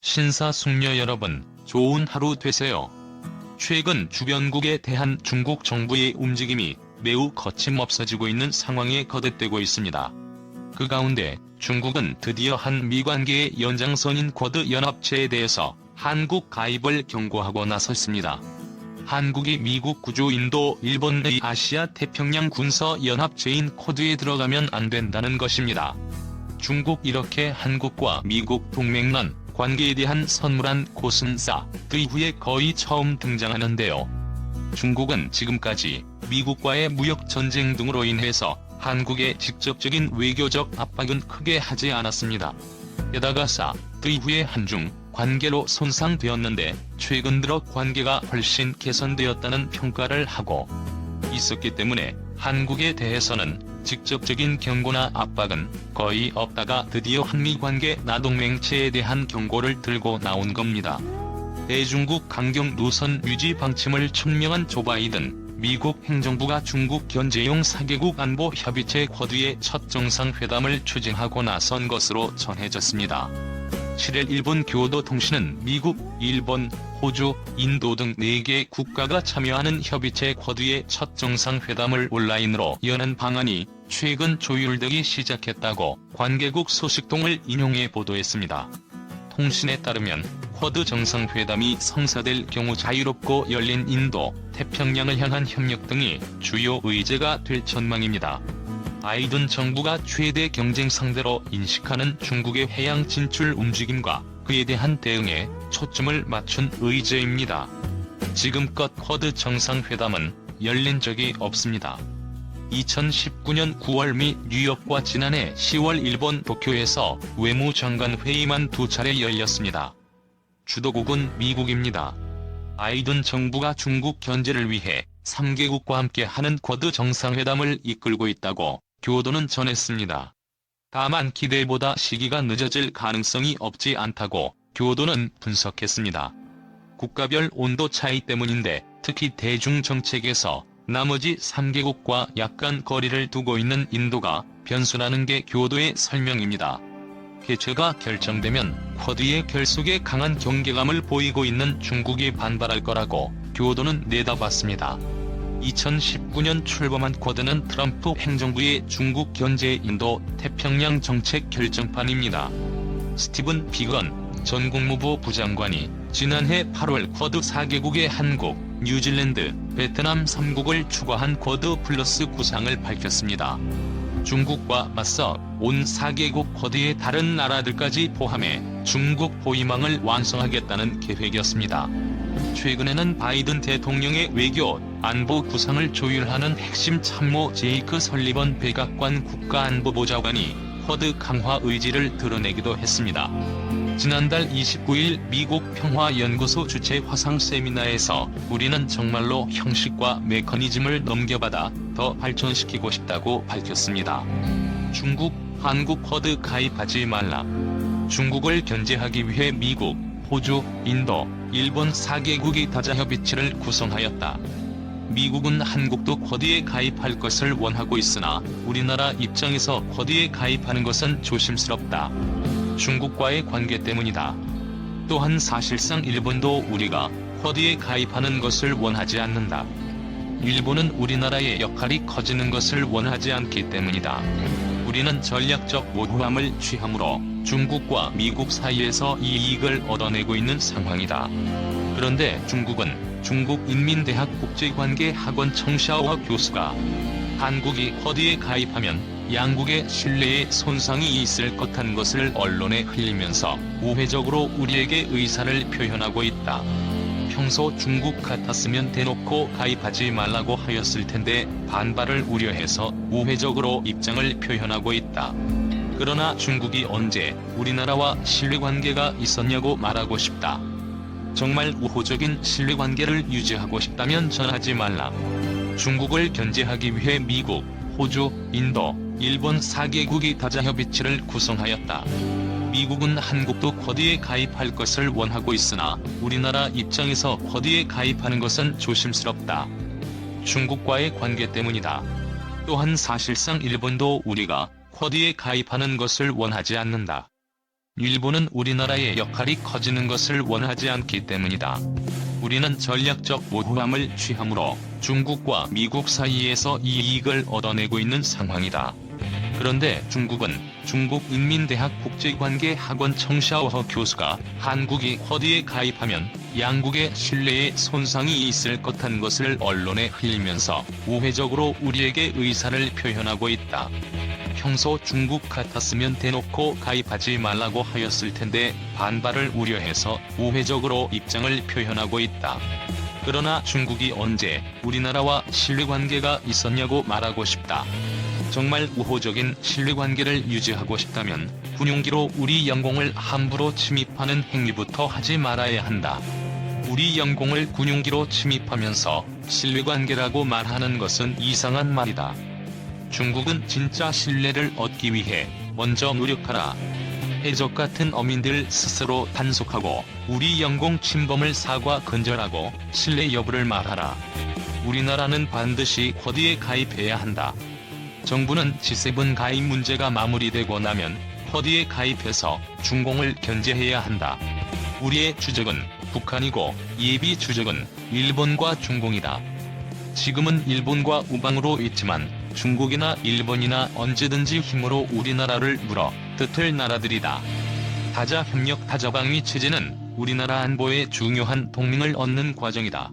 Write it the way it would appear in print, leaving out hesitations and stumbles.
신사숙녀 여러분, 좋은 하루 되세요. 최근 주변국에 대한 중국 정부의 움직임이 매우 거침없어지고 있는 상황에 거듭되고 있습니다. 그 가운데 중국은 드디어 한미 관계의 연장선인 쿼드 연합체에 대해서 한국 가입을 경고하고 나섰습니다. 한국이 미국 구주 인도, 일본의 아시아 태평양 군사 연합체인 쿼드에 들어가면 안 된다는 것입니다. 중국 이렇게 한국과 미국 동맹난 관계에 대한 선물한 고승사, 그 이후에 거의 처음 등장하는데요. 중국은 지금까지 미국과의 무역전쟁 등으로 인해서 한국에 직접적인 외교적 압박은 크게 하지 않았습니다. 게다가 그 이후에 한중 관계로 손상되었는데 최근 들어 관계가 훨씬 개선되었다는 평가를 하고 있었기 때문에 한국에 대해서는 직접적인 경고나 압박은 거의 없다가 드디어 한미관계 나동맹체에 대한 경고를 들고 나온 겁니다. 대중국 강경 노선 유지 방침을 천명한 조 바이든 미국 행정부가 중국 견제용 4개국 안보 협의체 쿼드의 첫 정상회담을 추진하고 나선 것으로 전해졌습니다. 7일 일본 교도통신은 미국, 일본, 호주, 인도 등 4개 국가가 참여하는 협의체 쿼드의 첫 정상회담을 온라인으로 여는 방안이 최근 조율되기 시작했다고 관계국 소식통을 인용해 보도했습니다. 통신에 따르면 쿼드 정상회담이 성사될 경우 자유롭고 열린 인도, 태평양을 향한 협력 등이 주요 의제가 될 전망입니다. 바이든 정부가 최대 경쟁 상대로 인식하는 중국의 해양 진출 움직임과 그에 대한 대응에 초점을 맞춘 의제입니다. 지금껏 쿼드 정상회담은 열린 적이 없습니다. 2019년 9월 미 뉴욕과 지난해 10월 일본 도쿄에서 외무장관 회의만 2차례 열렸습니다. 주도국은 미국입니다. 바이든 정부가 중국 견제를 위해 3개국과 함께하는 쿼드 정상회담을 이끌고 있다고 교도는 전했습니다. 다만 기대보다 시기가 늦어질 가능성이 없지 않다고 교도는 분석했습니다. 국가별 온도 차이 때문인데 특히 대중 정책에서 나머지 3개국과 약간 거리를 두고 있는 인도가 변수라는 게 교도의 설명입니다. 개최가 결정되면 쿼드의 결속에 강한 경계감을 보이고 있는 중국이 반발할 거라고 교도는 내다봤습니다. 2019년 출범한 쿼드는 트럼프 행정부의 중국 견제 인도 태평양 정책 결정판입니다. 스티븐 비건 전 국무부 부장관이 지난해 8월 쿼드 4개국의 한국, 뉴질랜드, 베트남 3국을 추가한 쿼드 플러스 구상을 밝혔습니다. 중국과 맞서 온 4개국 쿼드의 다른 나라들까지 포함해 중국 포위망을 완성하겠다는 계획이었습니다. 최근에는 바이든 대통령의 외교, 안보 구상을 조율하는 핵심 참모 제이크 설리번 백악관 국가안보보좌관이 쿼드 강화 의지를 드러내기도 했습니다. 지난달 29일 미국 평화연구소 주최 화상 세미나에서 우리는 정말로 형식과 메커니즘을 넘겨받아 더 발전시키고 싶다고 밝혔습니다. 중국, 한국 쿼드 가입하지 말라. 중국을 견제하기 위해 미국, 호주, 인도, 일본 4개국이 다자협의체를 구성하였다. 미국은 한국도 쿼드에 가입할 것을 원하고 있으나 우리나라 입장에서 쿼드에 가입하는 것은 조심스럽다. 중국과의 관계 때문이다. 또한 사실상 일본도 우리가 쿼드에 가입하는 것을 원하지 않는다. 일본은 우리나라의 역할이 커지는 것을 원하지 않기 때문이다. 우리는 전략적 모호함을 취함으로 중국과 미국 사이에서 이익을 얻어내고 있는 상황이다. 그런데 중국은 중국인민대학 국제관계학원 청샤오 교수가 한국이 쿼드에 가입하면 양국의 신뢰에 손상이 있을 것한 것을 언론에 흘리면서 우회적으로 우리에게 의사를 표현하고 있다. 평소 중국 같았으면 대놓고 가입하지 말라고 하였을 텐데 반발을 우려해서 우회적으로 입장을 표현하고 있다. 그러나 중국이 언제 우리나라와 신뢰관계가 있었냐고 말하고 싶다. 정말 우호적인 신뢰관계를 유지하고 싶다면 전하지 말라. 중국을 견제하기 위해 미국, 호주, 인도, 일본 4개국이 다자협의체를 구성하였다. 미국은 한국도 쿼드에 가입할 것을 원하고 있으나 우리나라 입장에서 쿼드에 가입하는 것은 조심스럽다. 중국과의 관계 때문이다. 또한 사실상 일본도 우리가 쿼드에 가입하는 것을 원하지 않는다. 일본은 우리나라의 역할이 커지는 것을 원하지 않기 때문이다. 우리는 전략적 모호함을 취함으로 중국과 미국 사이에서 이익을 얻어내고 있는 상황이다. 그런데 중국은 중국인민대학 국제관계학원 청샤오허 교수가 한국이 쿼드에 가입하면 양국의 신뢰에 손상이 있을 것한 것을 언론에 흘리면서 우회적으로 우리에게 의사를 표현하고 있다. 평소 중국 같았으면 대놓고 가입하지 말라고 하였을 텐데 반발을 우려해서 우회적으로 입장을 표현하고 있다. 그러나 중국이 언제 우리나라와 신뢰관계가 있었냐고 말하고 싶다. 정말 우호적인 신뢰관계를 유지하고 싶다면 군용기로 우리 영공을 함부로 침입하는 행위부터 하지 말아야 한다. 우리 영공을 군용기로 침입하면서 신뢰관계라고 말하는 것은 이상한 말이다. 중국은 진짜 신뢰를 얻기 위해 먼저 노력하라. 해적 같은 어민들 스스로 단속하고 우리 영공 침범을 사과 근절하고 신뢰 여부를 말하라. 우리나라는 반드시 쿼드에 가입해야 한다. 정부는 G7 가입 문제가 마무리되고 나면 쿼드에 가입해서 중공을 견제해야 한다. 우리의 주적은 북한이고 예비 주적은 일본과 중공이다. 지금은 일본과 우방으로 있지만 중국이나 일본이나 언제든지 힘으로 우리나라를 물어 뜯을 나라들이다. 다자협력 다자방위 체제는 우리나라 안보에 중요한 동맹을 얻는 과정이다.